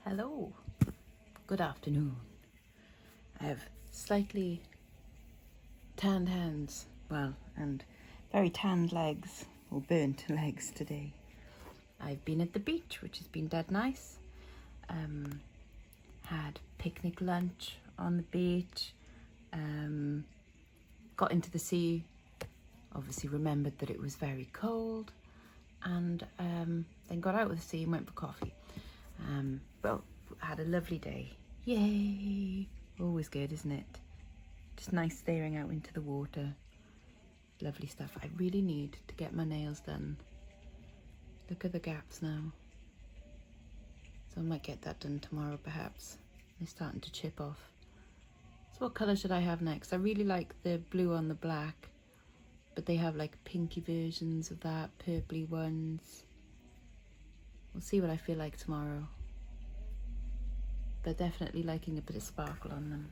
Hello, good afternoon. I have slightly tanned hands, and very tanned legs, or burnt legs today. I've been at the beach, which has been dead nice. Had picnic lunch on the beach, got into the sea, obviously remembered that it was very cold, and then got out of the sea and went for coffee. Well, had a lovely day. Yay! Always good, isn't it? Just nice staring out into the water. Lovely stuff. I really need to get my nails done. Look at the gaps now. So I might get that done tomorrow perhaps. They're starting to chip off. So what colour should I have next? I really like the blue on the black, but they have like pinky versions of that, purpley ones. We'll see what I feel like tomorrow. But definitely liking a bit of sparkle on them.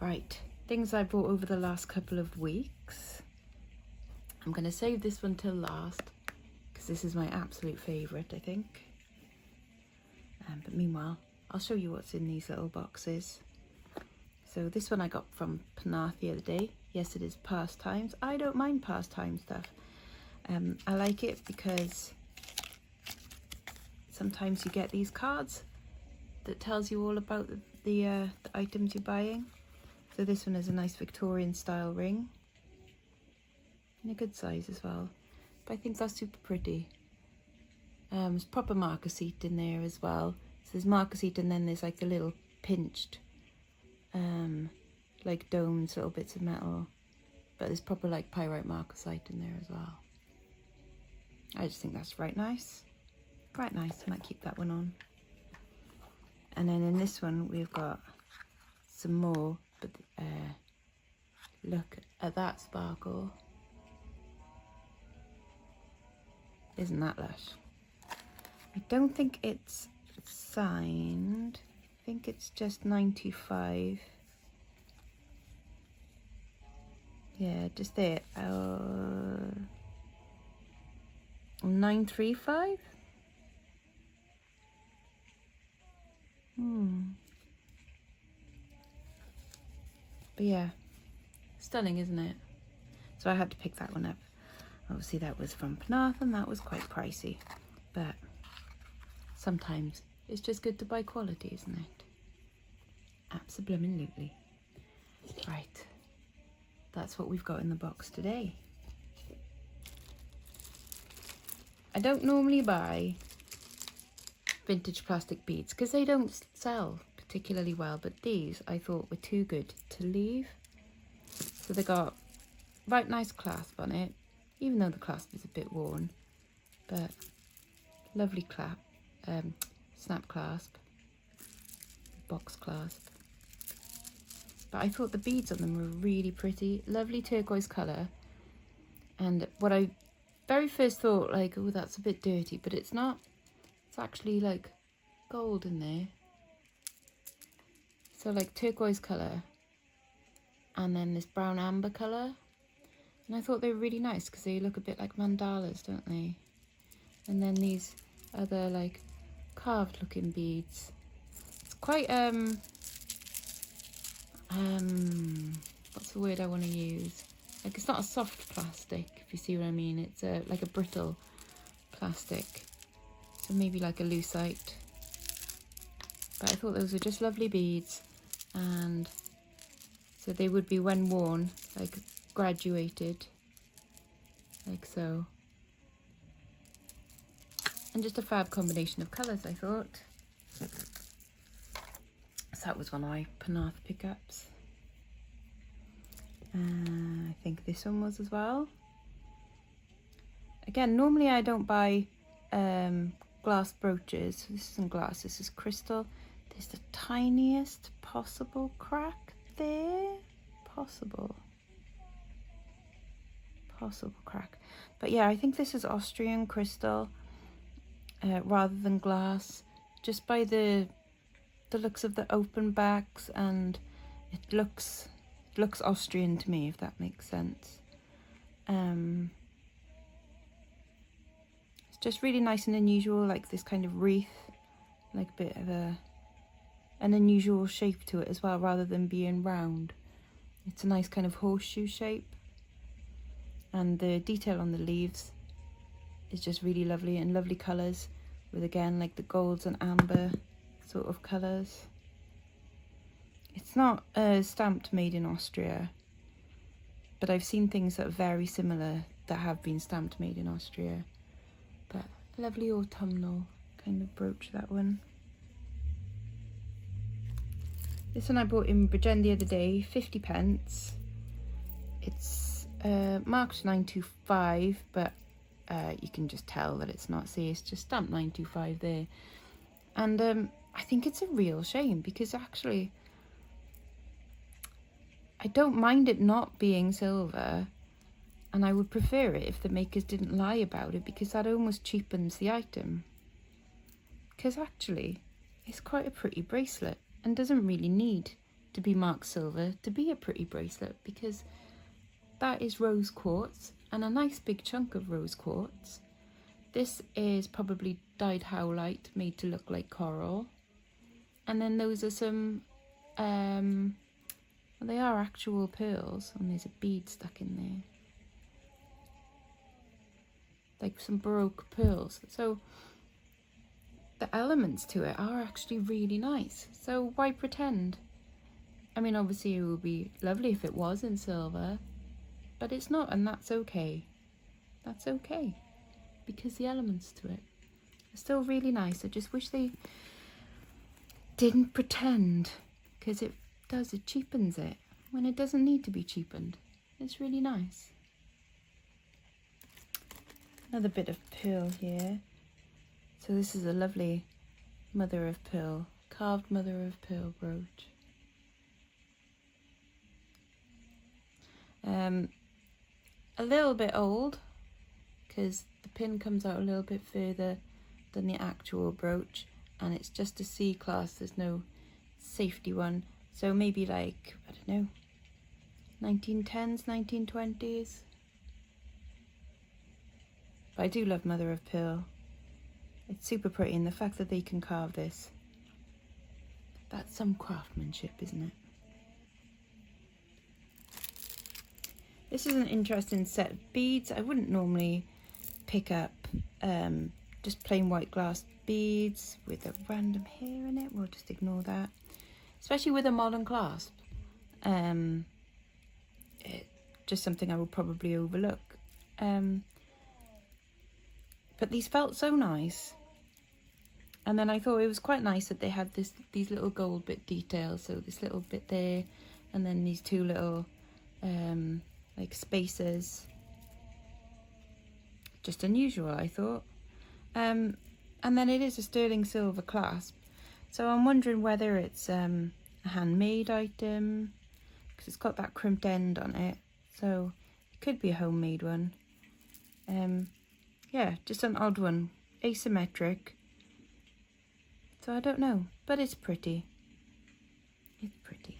Right, things I bought over the last couple of weeks. I'm going to save this one till last because this is my absolute favourite, I think. But meanwhile, I'll show you what's in these little boxes. So this one I got from Penarth the other day. Yes, it is Pastimes. I don't mind Pastime stuff. I like it because sometimes you get these cards that tells you all about the items you're buying. So this one is a nice Victorian style ring. In a good size as well. But I think that's super pretty. There's proper marker seat in there as well. So there's marker seat and then there's like a little pinched like domes, little bits of metal. But there's proper like pyrite marker sight in there as well. I just think that's right nice. Quite nice. I might keep that one on. And then in this one we've got some more, but look at that sparkle. Isn't that lush? I don't think it's signed. I think it's just 95. Yeah, just there. 935. But yeah, stunning, isn't it? So I had to pick that one up. Obviously that was from Penarth and that was quite pricey, but sometimes it's just good to buy quality, isn't it? Absolutely. Right, that's what we've got in the box today. I don't normally buy vintage plastic beads because they don't sell particularly well, but these I thought were too good to leave. So they got right nice clasp on it, even though the clasp is a bit worn, but lovely snap clasp, box clasp. But I thought the beads on them were really pretty, lovely turquoise colour. And what I very first thought, like, oh, that's a bit dirty, but it's not. It's actually like gold in there. So like turquoise colour and then this brown amber colour. And I thought they were really nice because they look a bit like mandalas, don't they? And then these other like carved looking beads. It's quite what's the word I want to use? Like, it's not a soft plastic, if you see what I mean. It's like a brittle plastic. So maybe like a lucite. But I thought those were just lovely beads, and so they would be, when worn, like graduated, like so. And just a fab combination of colours, I thought. So that was one of my Penarth pickups. I think this one was as well. Again, normally I don't buy glass brooches. This isn't glass, this is crystal. There's the tiniest possible crack there. Possible crack. But yeah, I think this is Austrian crystal rather than glass. Just by the looks of the open backs, and it looks Austrian to me, if that makes sense. It's Just really nice and unusual, like this kind of wreath, like a bit of an unusual shape to it as well, rather than being round. It's a nice kind of horseshoe shape, and the detail on the leaves is just really lovely, and lovely colours with, again, like the golds and amber sort of colours. It's not stamped made in Austria, but I've seen things that are very similar that have been stamped made in Austria. But lovely autumnal kind of brooch, that one. This one I bought in Bridgend the other day, 50p. It's marked 925, but you can just tell that it's not. See, it's just stamped 925 there. And I think it's a real shame, because actually I don't mind it not being silver, and I would prefer it if the makers didn't lie about it, because that almost cheapens the item. Because actually it's quite a pretty bracelet and doesn't really need to be marked silver to be a pretty bracelet, because that is rose quartz, and a nice big chunk of rose quartz. This is probably dyed howlite made to look like coral, and then those are some well, they are actual pearls, and there's a bead stuck in there, like some Baroque pearls. So the elements to it are actually really nice, so why pretend? I mean, obviously it would be lovely if it was in silver, but it's not, and that's okay. That's okay, because the elements to it are still really nice. I just wish they didn't pretend, because it cheapens it when it doesn't need to be cheapened. It's really nice. Another bit of pearl here. So this is a lovely mother of pearl, carved mother of pearl brooch. A little bit old, because the pin comes out a little bit further than the actual brooch, and it's just a C-class, there's no safety one. So maybe like, I don't know, 1910s, 1920s. But I do love mother of pearl. It's super pretty, and the fact that they can carve this, that's some craftsmanship, isn't it? This is an interesting set of beads. I wouldn't normally pick up just plain white glass beads with a random hair in it. We'll just ignore that. Especially with a modern clasp. Just something I would probably overlook. But these felt so nice. And then I thought it was quite nice that they had these little gold bit details. So this little bit there, and then these two little like spacers. Just unusual, I thought. And then it is a sterling silver clasp. So I'm wondering whether it's a handmade item, because it's got that crimped end on it. So it could be a homemade one. Yeah, just an odd one, asymmetric. So I don't know, but it's pretty. It's pretty.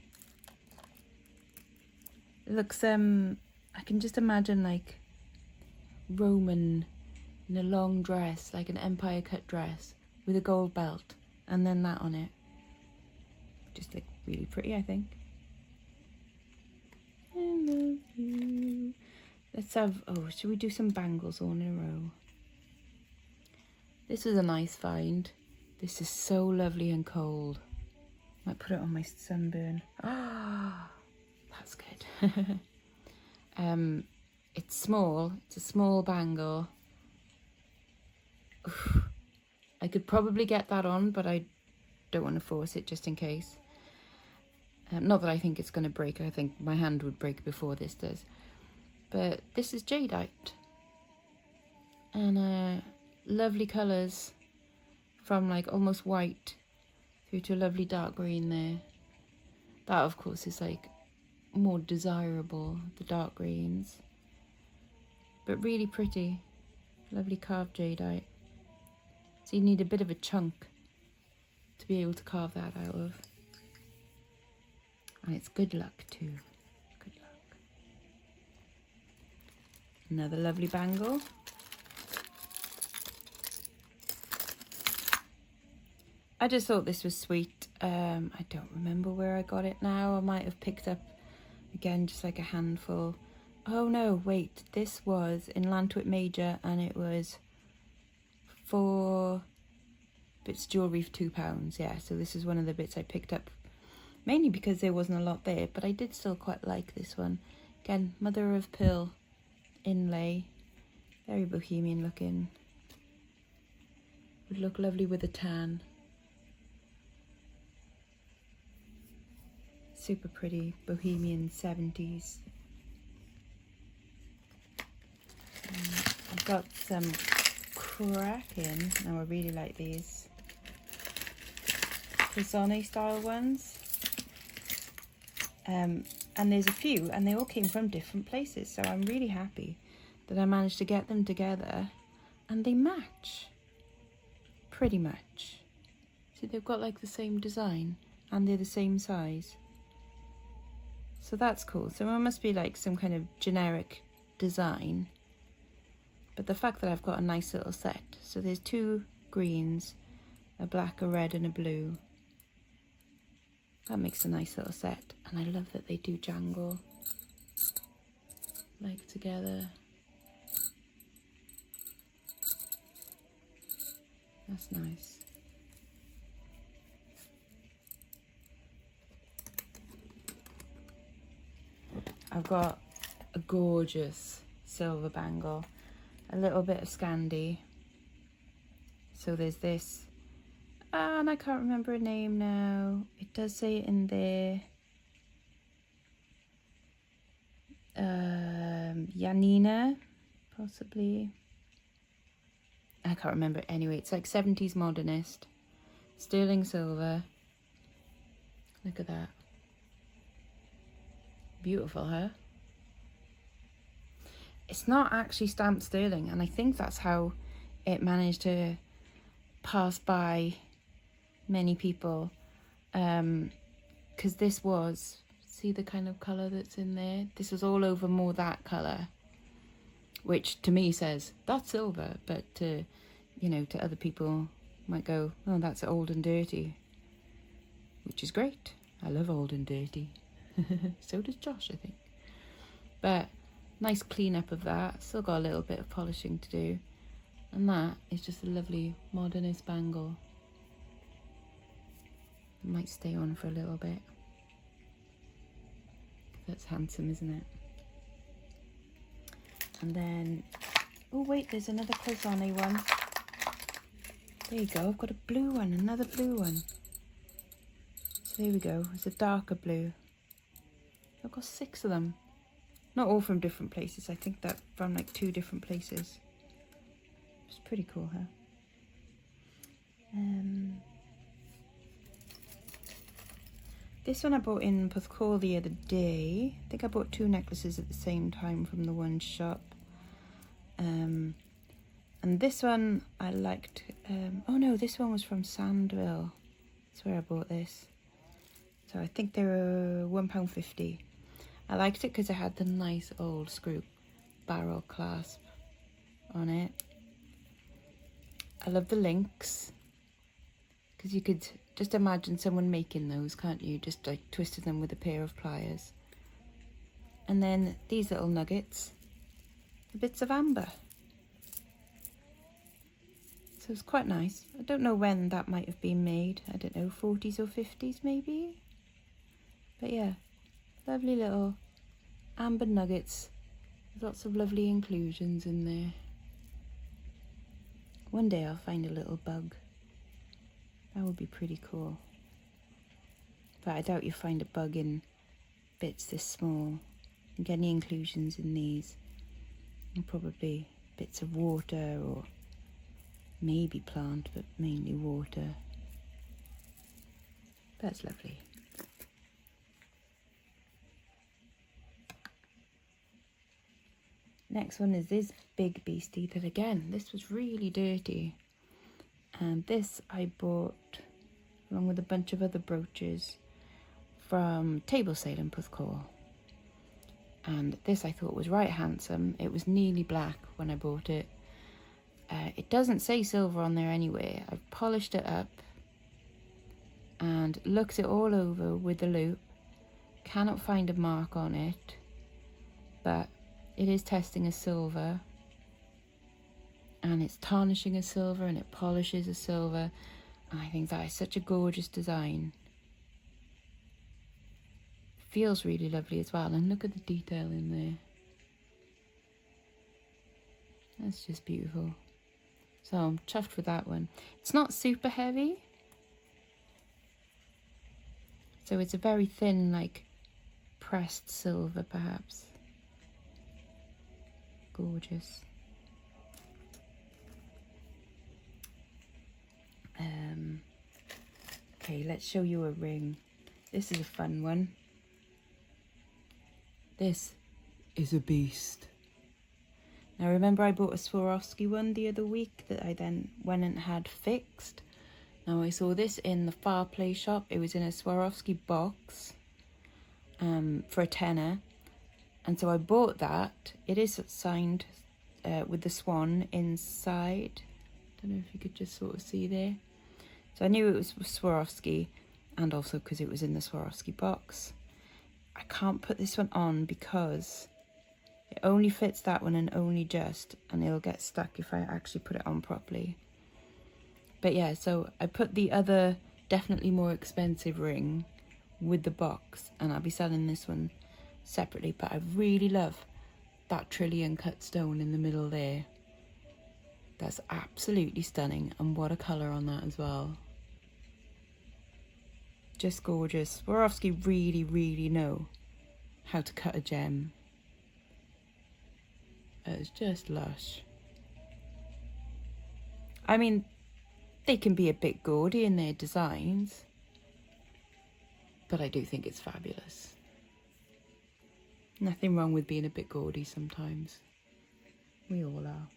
It looks, I can just imagine like Roman in a long dress, like an empire cut dress with a gold belt, and then that on it. Just like really pretty, I think. I love you. Let's have, oh, should we do some bangles all in a row? This was a nice find. This is so lovely and cold. Might put it on my sunburn. Ah, that's good. It's small. It's a small bangle. Oof. I could probably get that on, but I don't want to force it just in case. Not that I think it's going to break. I think my hand would break before this does. But this is Jadeite. And lovely colours, from like almost white through to a lovely dark green there. That of course is like more desirable, the dark greens. But really pretty. Lovely carved jadeite. So you need a bit of a chunk to be able to carve that out of. And it's good luck too. Good luck. Another lovely bangle. I just thought this was sweet. I don't remember where I got it now. I might have picked up, again, just like a handful. Oh no, wait, this was in Lantwick Major, and it was 4 bits of jewellery for £2. Yeah, so this is one of the bits I picked up, mainly because there wasn't a lot there, but I did still quite like this one. Again, mother of pearl inlay, very bohemian looking. Would look lovely with a tan. Super pretty, bohemian 70s. I've got some cracking. Now I really like these Pisone style ones. And there's a few, and they all came from different places, so I'm really happy that I managed to get them together, and they match pretty much. See, they've got like the same design, and they're the same size, so that's cool. So it must be like some kind of generic design, but the fact that I've got a nice little set. So there's 2 greens, a black, a red, and a blue. That makes a nice little set, and I love that they do jangle like together. That's nice. I've got a gorgeous silver bangle, a little bit of Scandi. So there's this. And I can't remember a name now. It does say it in there. Janina, possibly. I can't remember. Anyway, it's like 70s modernist. Sterling silver. Look at that. Beautiful, huh? It's not actually stamped sterling, and I think that's how it managed to pass by many people, because this was, see the kind of colour that's in there? This was all over more that colour, which to me says that's silver, but to, you know, to other people might go, oh, that's old and dirty, which is great. I love old and dirty. So does Josh, I think. But nice clean up of that. Still got a little bit of polishing to do, and that is just a lovely modernist bangle. Might stay on for a little bit. That's handsome, isn't it? And then, oh wait, there's another Pisone one. There you go, I've got a blue one, another blue one. So there we go, it's a darker blue. I've got 6 of them. Not all from different places, I think that from like 2 different places. It's pretty cool, huh? This one I bought in Porthcawl the other day. I think I bought 2 necklaces at the same time from the one shop. And this one I liked. Oh no, this one was from Sandville. That's where I bought this. So I think they were £1.50. I liked it because it had the nice old screw barrel clasp on it. I love the links, because you could just imagine someone making those, can't you? Just like twisting them with a pair of pliers. And then these little nuggets, the bits of amber. So it's quite nice. I don't know when that might have been made. I don't know, 40s or 50s maybe. But yeah, lovely little amber nuggets. Lots of lovely inclusions in there. One day I'll find a little bug. That would be pretty cool. But I doubt you'll find a bug in bits this small. And get any inclusions in these. And probably bits of water, or maybe plant, but mainly water. That's lovely. Next one is this big beastie that, again, this was really dirty. And this I bought along with a bunch of other brooches from Table Sale in Porthcawl. And this I thought was right handsome. It was nearly black when I bought it. It doesn't say silver on there anyway. I've polished it up. and looks it all over with the loop. Cannot find a mark on it, but it is testing a silver, and it's tarnishing a silver, and it polishes a silver. I think that is such a gorgeous design. Feels really lovely as well, and look at the detail in there. That's just beautiful. So I'm chuffed with that one. It's not super heavy, so it's a very thin, like pressed silver perhaps. Gorgeous. Okay, let's show you a ring. This is a fun one. This is a beast. Now remember I bought a Swarovski one the other week that I then went and had fixed. Now I saw this in the fireplace shop. It was in a Swarovski box for a tenner. And so I bought that. It is signed with the swan inside. Don't know if you could just sort of see there. So I knew it was Swarovski, and also because it was in the Swarovski box. I can't put this one on because it only fits that one and only just, and it'll get stuck if I actually put it on properly. But yeah, so I put the other, definitely more expensive ring with the box, and I'll be selling this one separately. But I really love that trillion cut stone in the middle there. That's absolutely stunning, and what a colour on that as well. Just gorgeous. Swarovski really, really know how to cut a gem. It's just lush. I mean, they can be a bit gaudy in their designs, but I do think it's fabulous. Nothing wrong with being a bit gaudy sometimes. We all are.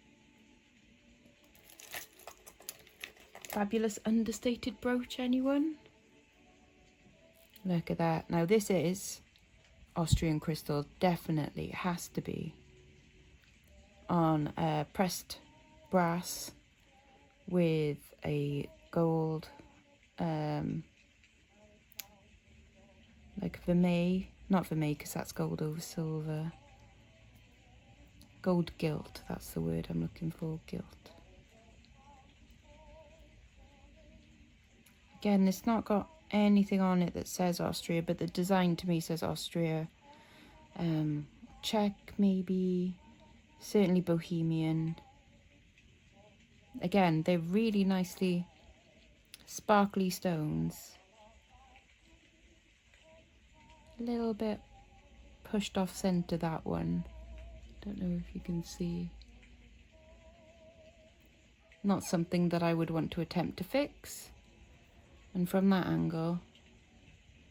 Fabulous understated brooch, anyone? Look at that. Now this is Austrian Crystal, definitely. It has to be. On pressed brass with a gold, like vermeil, not vermeil because that's gold over silver. Gold gilt, that's the word I'm looking for, gilt. Again, it's not got anything on it that says Austria, but the design to me says Austria. Czech maybe, certainly Bohemian. Again, they're really nicely sparkly stones. A little bit pushed off centre, that one. Don't know if you can see. Not something that I would want to attempt to fix. And from that angle,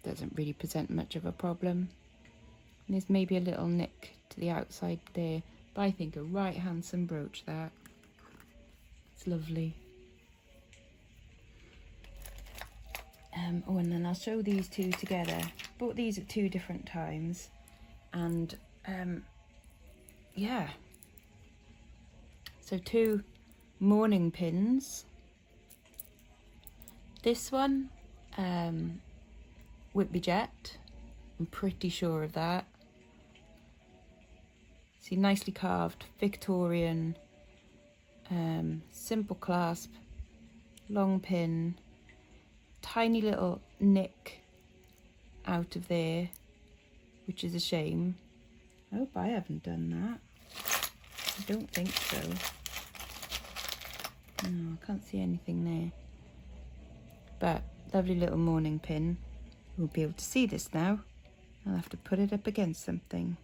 doesn't really present much of a problem. And there's maybe a little nick to the outside there, but I think a right handsome brooch that. It's lovely. Oh, and then I'll show these two together. Bought these at 2 different times, and yeah. So 2 mourning pins. This one, Whitby Jet, I'm pretty sure of that. See, nicely carved, Victorian, simple clasp, long pin, tiny little nick out of there, which is a shame. I hope I haven't done that. I don't think so. No, I can't see anything there. But lovely little mourning pin. We'll be able to see this now. I'll have to put it up against something.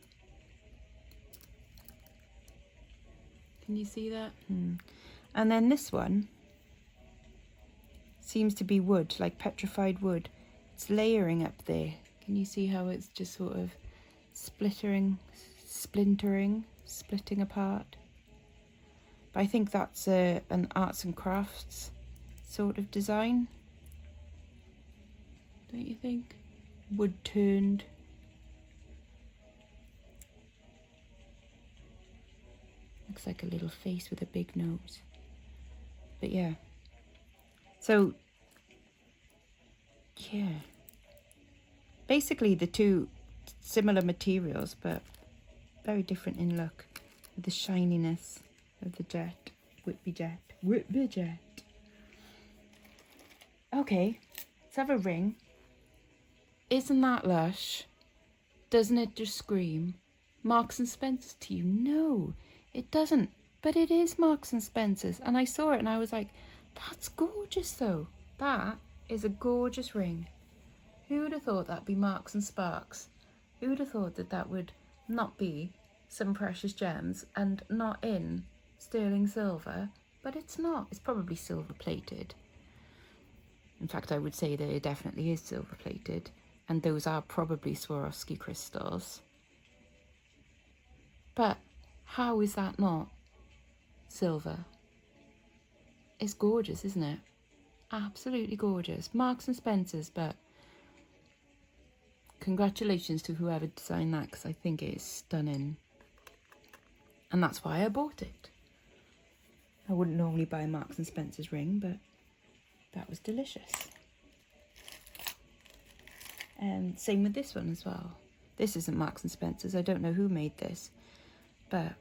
Can you see that? And then this one seems to be wood, like petrified wood. It's layering up there. Can you see how it's just sort of splitting apart? But I think that's an arts and crafts sort of design. Don't you think? Wood turned. Looks like a little face with a big nose. But yeah. So Yeah. Basically the two similar materials, but very different in look. With the shininess of the jet. Whitby jet. Okay, let's have a ring. Isn't that lush? Doesn't it just scream Marks and Spencer's to you? No, it doesn't. But it is Marks and Spencer's. And I saw it and I was like, that's gorgeous though. That is a gorgeous ring. Who would have thought that'd be Marks and Sparks? Who would have thought that that would not be some precious gems and not in sterling silver? But it's not. It's probably silver plated. In fact, I would say that it definitely is silver plated. And those are probably Swarovski crystals. But how is that not silver? It's gorgeous, isn't it? Absolutely gorgeous. Marks and Spencer's, but congratulations to whoever designed that, because I think it is stunning. And that's why I bought it. I wouldn't normally buy a Marks and Spencer's ring, but that was delicious. And same with this one as well. This isn't Marks and Spencer's. I don't know who made this, but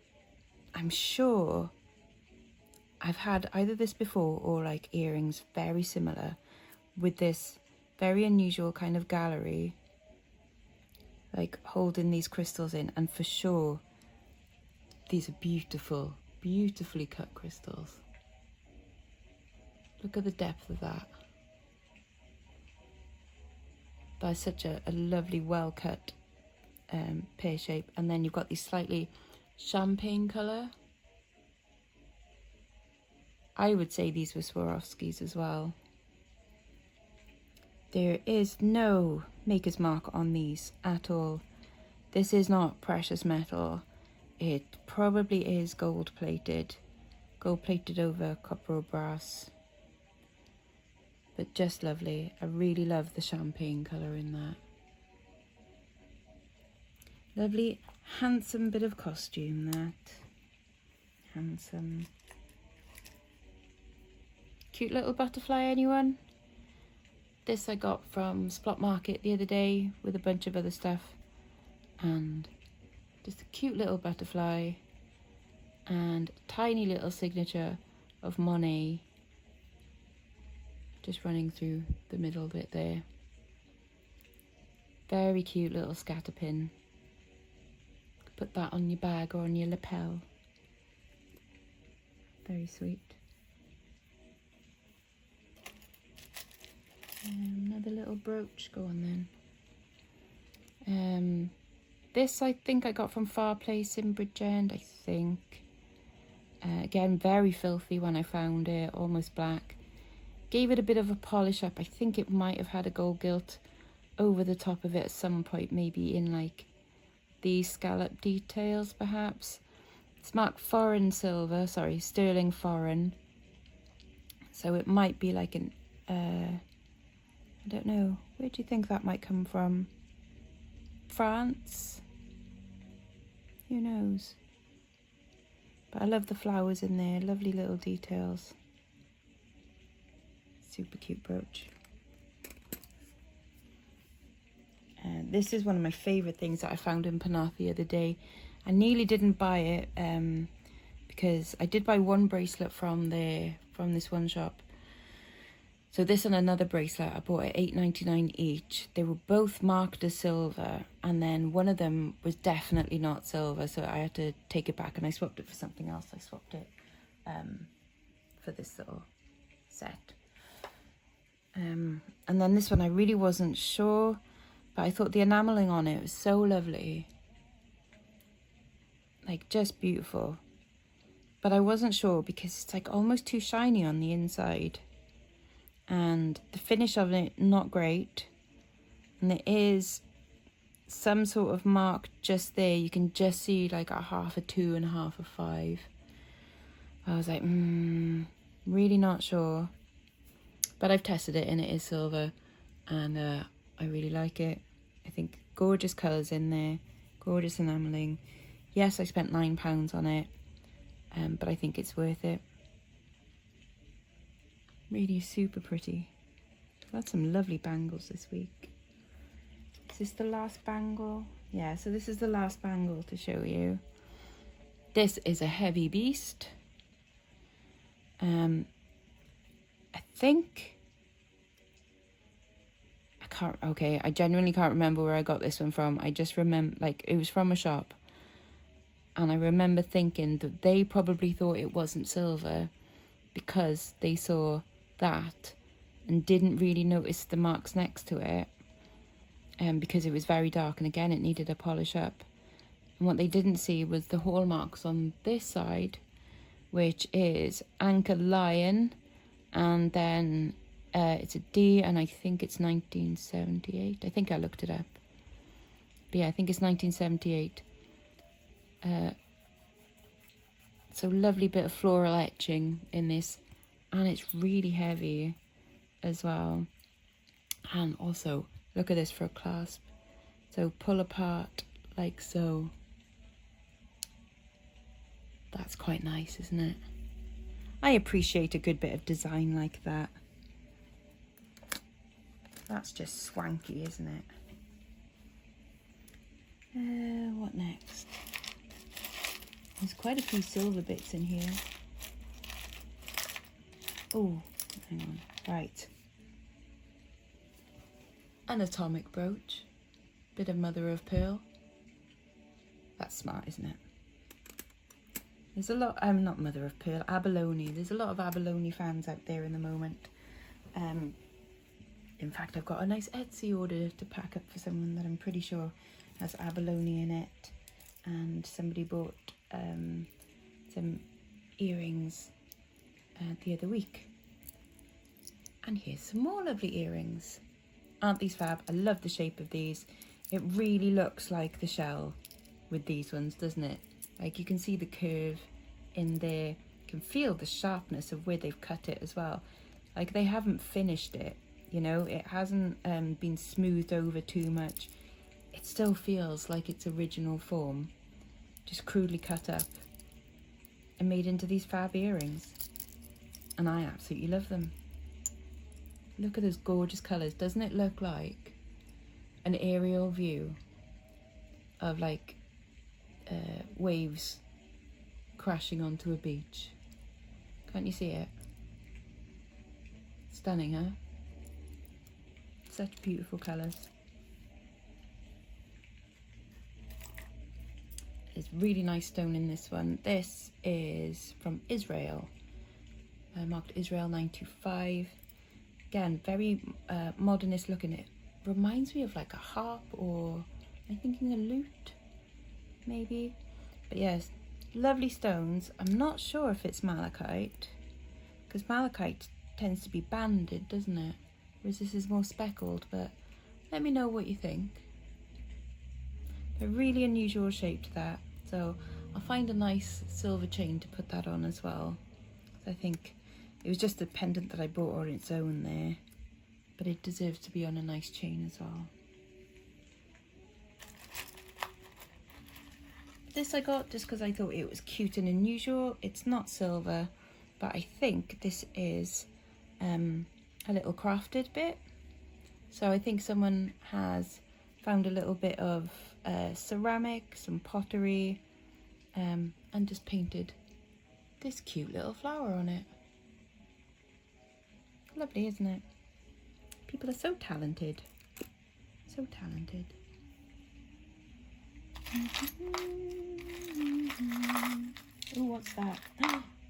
I'm sure I've had either this before or like earrings very similar with this very unusual kind of gallery, like holding these crystals in. And for sure, these are beautiful, beautifully cut crystals. Look at the depth of that. That's such a lovely, well-cut pear shape. And then you've got these slightly champagne colour. I would say these were Swarovskis as well. There is no maker's mark on these at all. This is not precious metal. It probably is gold plated over copper or brass. But just lovely. I really love the champagne colour in that. Lovely, handsome bit of costume, that. Handsome. Cute little butterfly, anyone? This I got from Splot Market the other day with a bunch of other stuff. And just a cute little butterfly and tiny little signature of Monet just running through the middle bit there. Very cute little scatter pin. Put that on your bag or on your lapel. Very sweet. Another little brooch, go on then. This I think I got from Far Place in Bridgend, I think. Again, very filthy when I found it, almost black. Gave it a bit of a polish up. I think it might have had a gold gilt over the top of it at some point, maybe in like these scallop details perhaps. It's marked foreign silver, sorry, sterling foreign. So it might be like an, I don't know, where do you think that might come from? France? Who knows? But I love the flowers in there, lovely little details. Super cute brooch. And this is one of my favourite things that I found in Penarth the other day. I nearly didn't buy it because I did buy one bracelet from this one shop. So this and another bracelet I bought at $8.99 each. They were both marked as silver, and then one of them was definitely not silver, so I had to take it back and I swapped it for something else. I swapped it for this little set. And then this one I really wasn't sure, but I thought the enameling on it was so lovely. Like, just beautiful. But I wasn't sure because it's like almost too shiny on the inside. And the finish of it, not great. And there is some sort of mark just there. You can just see like a half a 2 and a half a 5. I was like, really not sure. But I've tested it and it is silver. And I really like it. I think gorgeous colours in there. Gorgeous enameling. Yes, I spent £9 on it. But I think it's worth it. Really super pretty. I've had some lovely bangles this week. Is this the last bangle? Yeah, so this is the last bangle to show you. This is a heavy beast. I think... I genuinely can't remember where I got this one from. I just remember, like, it was from a shop. And I remember thinking that they probably thought it wasn't silver because they saw that and didn't really notice the marks next to it. Because it was very dark, and again, it needed a polish up. And what they didn't see was the hallmarks on this side, which is anchor lion, and then it's a D, and I think it's 1978. I think I looked it up. But yeah, I think it's 1978. So lovely bit of floral etching in this, and it's really heavy as well. And also, look at this for a clasp. So pull apart like so. That's quite nice, isn't it? I appreciate a good bit of design like that. That's just swanky, isn't it? What next? There's quite a few silver bits in here. Oh, hang on. Right. An atomic brooch. Bit of mother of pearl. That's smart, isn't it? There's a lot, not mother of pearl, abalone. There's a lot of abalone fans out there in the moment. In fact, I've got a nice Etsy order to pack up for someone that I'm pretty sure has abalone in it. And somebody bought some earrings the other week. And here's some more lovely earrings. Aren't these fab? I love the shape of these. It really looks like the shell with these ones, doesn't it? Like, you can see the curve in there. You can feel the sharpness of where they've cut it as well. Like, they haven't finished it, you know? It hasn't been smoothed over too much. It still feels like its original form. Just crudely cut up and made into these fab earrings. And I absolutely love them. Look at those gorgeous colours. Doesn't it look like an aerial view of, like, waves crashing onto a beach? Can't you see it? Stunning, huh? Such beautiful colours. There's really nice stone in this one. This is from Israel. Marked Israel 925. Again, very modernist looking. It reminds me of like a harp, or am I thinking a lute? Maybe. But yes, lovely stones. I'm not sure if it's malachite, because malachite tends to be banded, doesn't it? Whereas this is more speckled, but let me know what you think. A really unusual shape to that. So I'll find a nice silver chain to put that on as well. I think it was just a pendant that I bought on its own there, but it deserves to be on a nice chain as well. This I got just because I thought it was cute and unusual. It's not silver, but I think this is a little crafted bit. So I think someone has found a little bit of ceramic, some pottery, and just painted this cute little flower on it. Lovely, isn't it? People are so talented. So talented. Oh, what's that?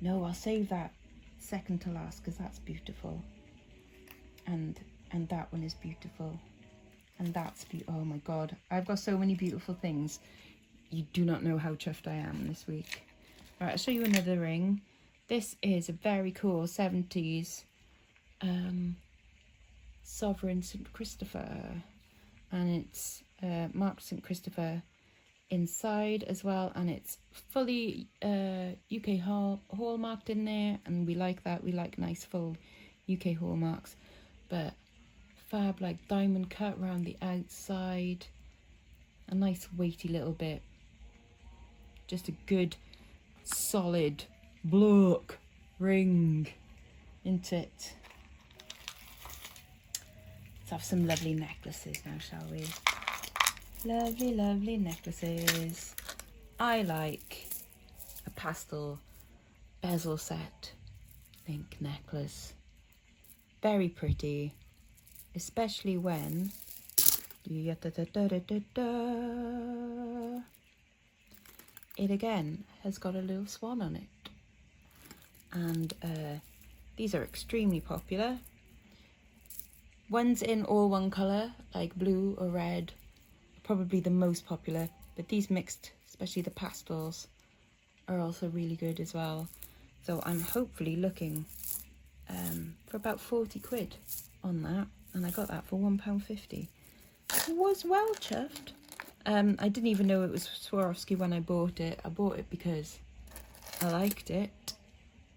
No, I'll save that second to last because that's beautiful. And that one is beautiful. And that's beautiful. Oh my god, I've got so many beautiful things. You do not know how chuffed I am this week. All right, I'll show you another ring. This is a very cool 70s Sovereign St. Christopher, and it's marked St. Christopher inside as well, and it's fully UK hallmarked in there, and we like that. We like nice full UK hallmarks, but fab, like diamond cut around the outside, a nice weighty little bit, just a good solid block ring into it. Let's have some lovely necklaces now, shall we? Lovely, lovely necklaces. I like a pastel bezel set link necklace. Very pretty, especially when it again has got a little swan on it. And these are extremely popular. Ones in all one colour, like blue or red, probably the most popular, but these mixed, especially the pastels, are also really good as well. So I'm hopefully looking for about 40 quid on that, and I got that for £1.50. Was well chuffed. I didn't even know it was Swarovski when I bought it. I bought it because I liked it,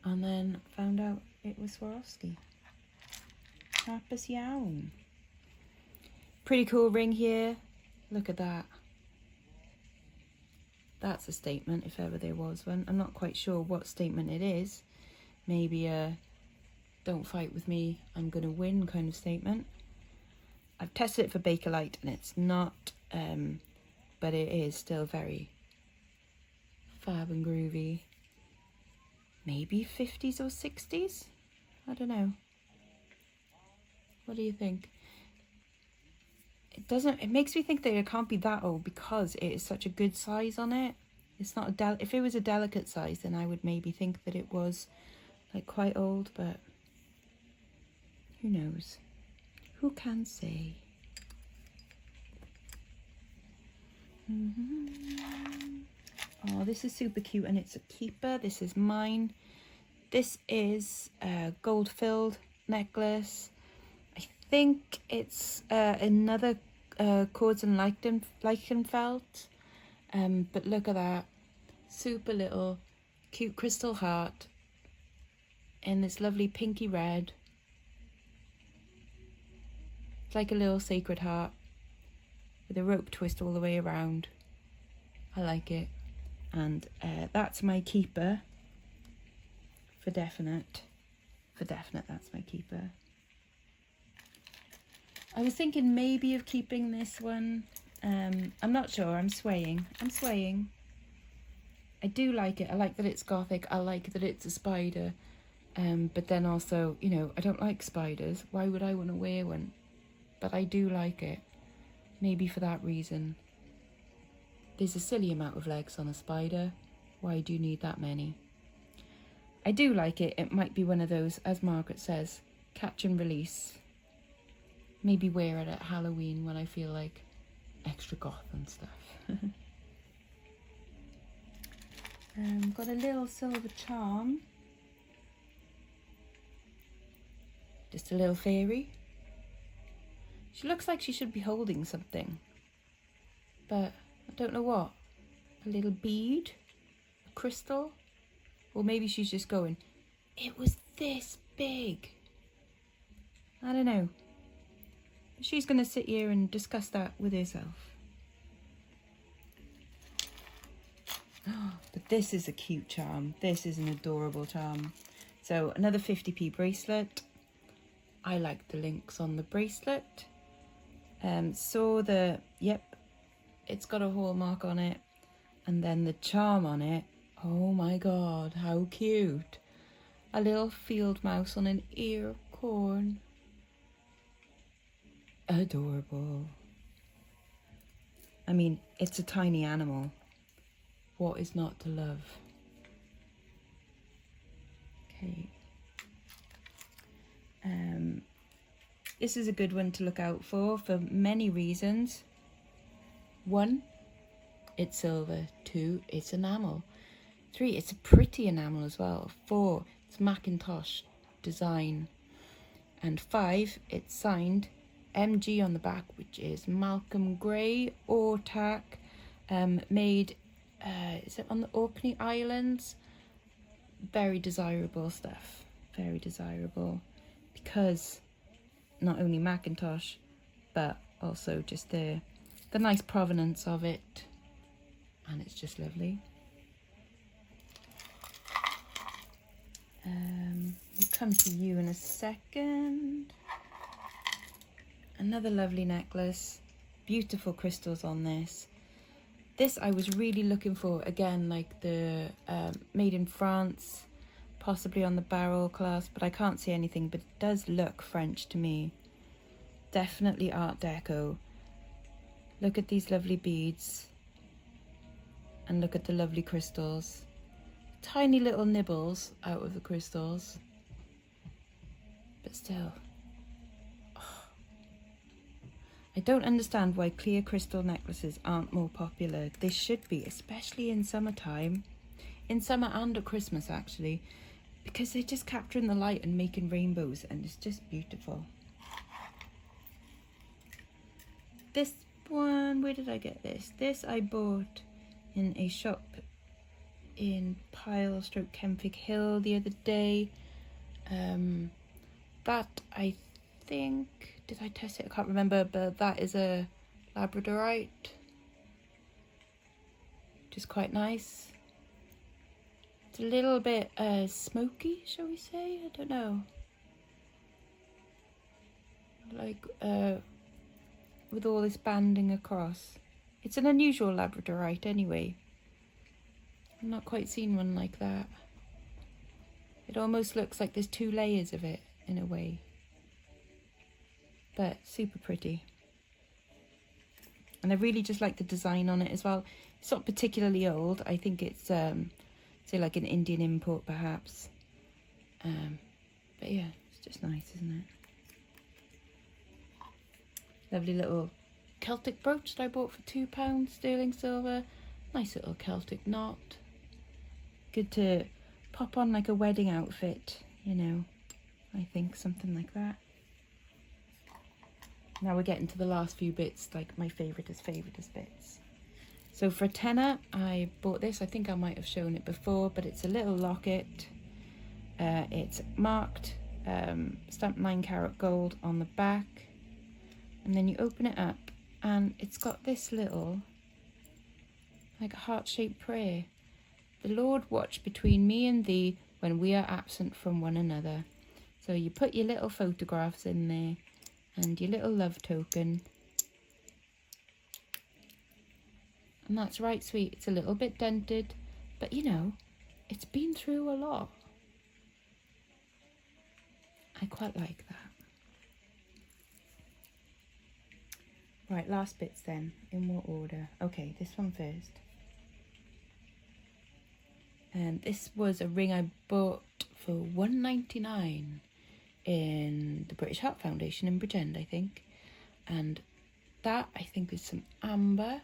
and then found out it was Swarovski. Hapus yawn. Pretty cool ring here. Look at that. That's a statement, if ever there was one. I'm not quite sure what statement it is. Maybe a don't fight with me, I'm gonna win kind of statement. I've tested it for Bakelite and it's not, but it is still very fab and groovy. Maybe 50s or 60s? I don't know. What do you think? It makes me think that it can't be that old because it is such a good size on it. It's not if it was a delicate size, then I would maybe think that it was like quite old, but who knows? Who can say? Oh, this is super cute and it's a keeper. This is mine. This is a gold filled necklace. I think it's another cords and Leichenfeld. But look at that. Super little cute crystal heart in this lovely pinky red. It's like a little sacred heart with a rope twist all the way around. I like it. And that's my keeper. For definite, that's my keeper. I was thinking maybe of keeping this one. I'm not sure. I'm swaying. I do like it. I like that it's gothic. I like that it's a spider. But then also, you know, I don't like spiders. Why would I want to wear one? But I do like it. Maybe for that reason. There's a silly amount of legs on a spider. Why do you need that many? I do like it. It might be one of those, as Margaret says, catch and release. Maybe wear it at Halloween when I feel like extra goth and stuff. Got a little silver charm. Just a little fairy. She looks like she should be holding something, but I don't know what. A little bead? A crystal? Or maybe she's just going, it was this big. I don't know. She's going to sit here and discuss that with herself. But this is a cute charm. This is an adorable charm. So another 50p bracelet. I like the links on the bracelet. Yep, it's got a hallmark on it. And then the charm on it. Oh my god, how cute. A little field mouse on an ear of corn. Adorable. I mean, it's a tiny animal. What is not to love? Okay. This is a good one to look out for many reasons. 1, it's silver. 2, it's enamel. 3, it's a pretty enamel as well. 4, it's Macintosh design. And 5, it's signed MG on the back, which is Malcolm Gray Ortac, made, is it on the Orkney Islands? Very desirable stuff, very desirable, because not only Macintosh, but also just the nice provenance of it, and it's just lovely. We'll come to you in a second. Another lovely necklace. Beautiful crystals on this. This I was really looking for, again, like the made in France, possibly on the barrel clasp, but I can't see anything, but it does look French to me. Definitely Art Deco. Look at these lovely beads. And look at the lovely crystals. Tiny little nibbles out of the crystals. But still. I don't understand why clear crystal necklaces aren't more popular. They should be, especially in summertime. In summer and at Christmas, actually. Because they're just capturing the light and making rainbows, and it's just beautiful. This one, where did I get this? This I bought in a shop in Pyle/Kenfig Hill the other day. That I think, did I test it? I can't remember, but that is a Labradorite, which is quite nice. It's a little bit smoky, shall we say? I don't know. Like with all this banding across. It's an unusual Labradorite anyway. I've not quite seen one like that. It almost looks like there's 2 layers of it in a way. But super pretty. And I really just like the design on it as well. It's not particularly old. I think it's say like an Indian import perhaps. But yeah, it's just nice, isn't it? Lovely little Celtic brooch that I bought for £2 sterling silver. Nice little Celtic knot. Good to pop on like a wedding outfit, you know. I think something like that. Now we're getting to the last few bits, like my favouriteest bits. So for a tenner, I bought this. I think I might have shown it before, but it's a little locket. It's marked, stamped 9-carat gold on the back. And then you open it up and it's got this little, like a heart-shaped prayer. The Lord watch between me and thee when we are absent from one another. So you put your little photographs in there and your little love token. And that's right sweet. It's a little bit dented, but you know, it's been through a lot. I quite like that. Right, last bits then, in what order? Okay, this one first. And this was a ring I bought for £1.99 in the British Heart Foundation in Bridgend, I think. And that, I think, is some amber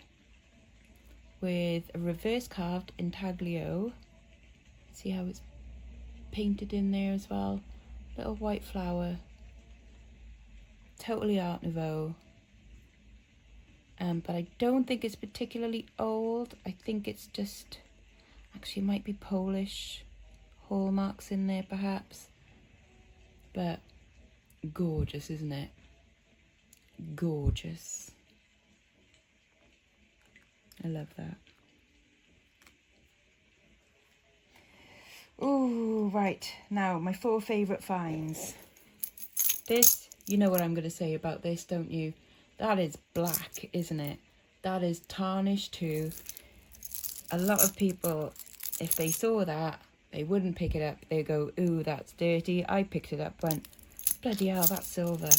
with a reverse carved intaglio. See how it's painted in there as well. Little white flower. Totally Art Nouveau. But I don't think it's particularly old. I think it's just, actually it might be Polish hallmarks in there perhaps. But gorgeous, isn't it? Gorgeous. I love that. Oh, right. Now, my 4 favourite finds. This, you know what I'm going to say about this, don't you? That is black, isn't it? That is tarnished too. A lot of people, if they saw that, they wouldn't pick it up. They go, ooh, that's dirty. I picked it up, went, bloody hell, that's silver,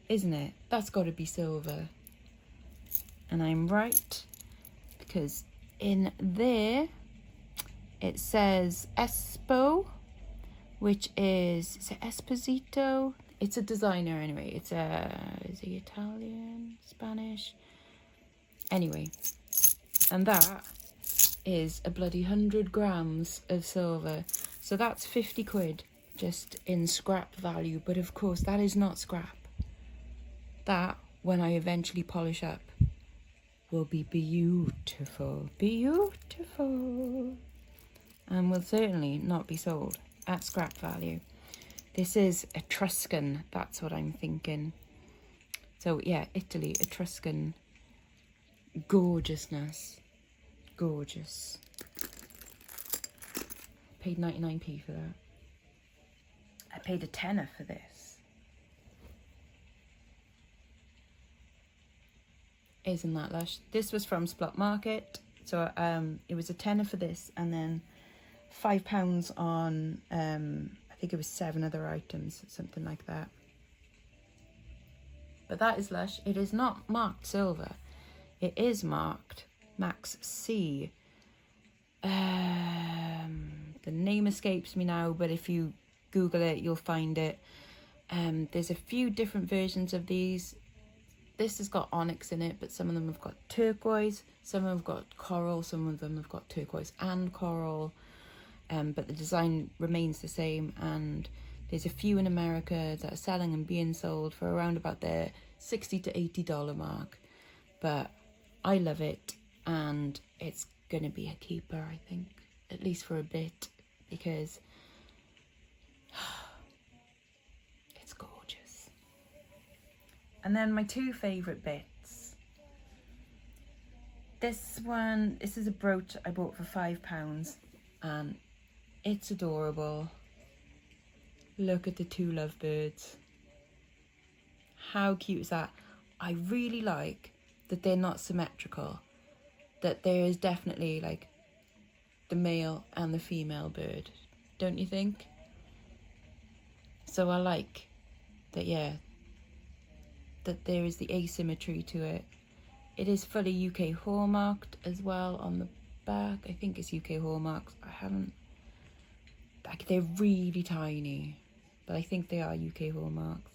isn't it? That's got to be silver. And I'm right, because in there it says Espo, which is it Esposito? It's a designer anyway. Is he Italian, Spanish? Anyway, and that is a bloody 100 grams of silver. So that's 50 quid just in scrap value. But of course, that is not scrap. That, when I eventually polish up, will be beautiful. Beautiful. And will certainly not be sold at scrap value. This is Etruscan, that's what I'm thinking. So yeah, Italy, Etruscan. Gorgeousness. Gorgeous. Paid 99p for that. I paid a tenner for this. Isn't that lush? This was from Spot Market. So it was a tenner for this, and then £5 on, I think it was 7 other items, something like that. But that is lush. It is not marked silver. It is marked Max C. The name escapes me now, but if you Google it, you'll find it. There's a few different versions of these. This has got onyx in it, but some of them have got turquoise, some of them have got coral, some of them have got turquoise and coral, but the design remains the same. And there's a few in America that are selling and being sold for around about the $60 to $80 mark. But I love it, and it's gonna be a keeper, I think, at least for a bit, because it's gorgeous. And then my 2 favourite bits. This is a brooch I bought for £5, and it's adorable. Look at the 2 lovebirds. How cute is that? I really like that they're not symmetrical, that there is definitely like the male and the female bird, don't you think? So I like that, yeah, that there is the asymmetry to it. It is fully UK hallmarked as well on the back. I think it's UK hallmarks. I haven't, like, they're really tiny, but I think they are UK hallmarks,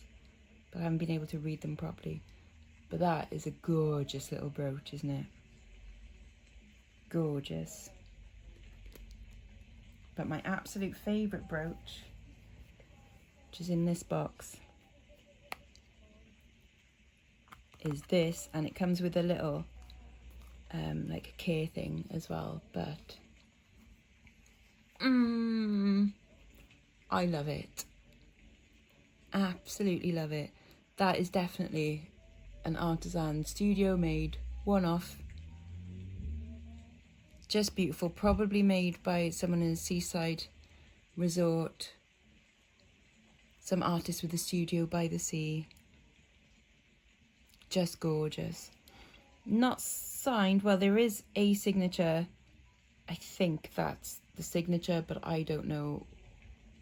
but I haven't been able to read them properly. But that is a gorgeous little brooch, isn't it? Gorgeous. But my absolute favourite brooch, which is in this box, is this, and it comes with a little like a care thing as well. But I love it. Absolutely love it. That is definitely an artisan studio made one-off. Just beautiful. Probably made by someone in a seaside resort. Some artist with a studio by the sea. Just gorgeous. Not signed. Well, there is a signature. I think that's the signature, but I don't know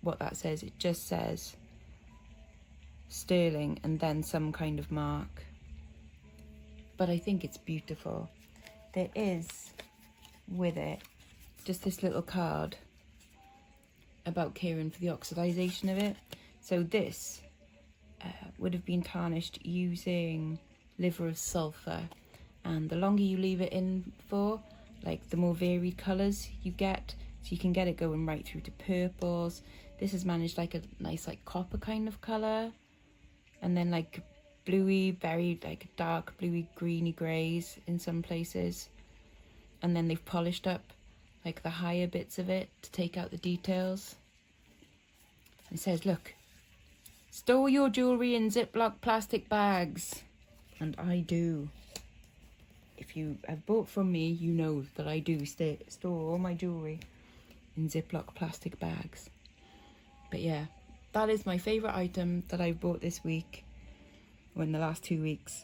what that says. It just says sterling and then some kind of mark. But I think it's beautiful. There is with it just this little card about caring for the oxidization of it. So this would have been tarnished using liver of sulfur, and the longer you leave it in for, like, the more varied colors you get. So you can get it going right through to purples. This has managed like a nice like copper kind of color, and then like bluey, very like dark bluey greeny grays in some places, and then they've polished up like the higher bits of it to take out the details. It says, look, store your jewellery in Ziploc plastic bags. And I do. If you have bought from me, you know that I do store all my jewellery in Ziploc plastic bags. But yeah, that is my favourite item that I've bought this week, or in the last 2 weeks.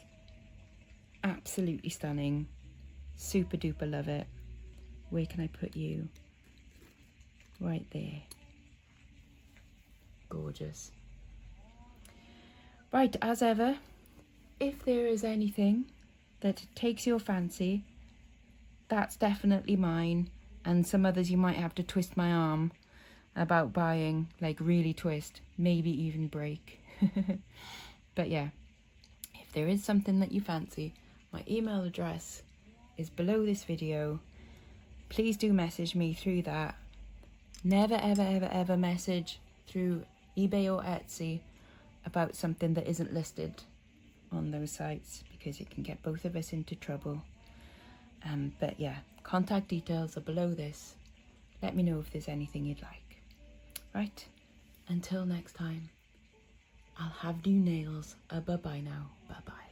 Absolutely stunning. Super duper love it. Where can I put you? Right there. Gorgeous. Right, as ever, if there is anything that takes your fancy, that's definitely mine, and some others you might have to twist my arm about buying, like really twist, maybe even break. But yeah, if there is something that you fancy, my email address is below this video. Please do message me through that. Never ever ever ever message through eBay or Etsy about something that isn't listed on those sites, because it can get both of us into trouble. But yeah, contact details are below this. Let me know if there's anything you'd like. Right, until next time, I'll have new nails. Bye bye now. Bye bye.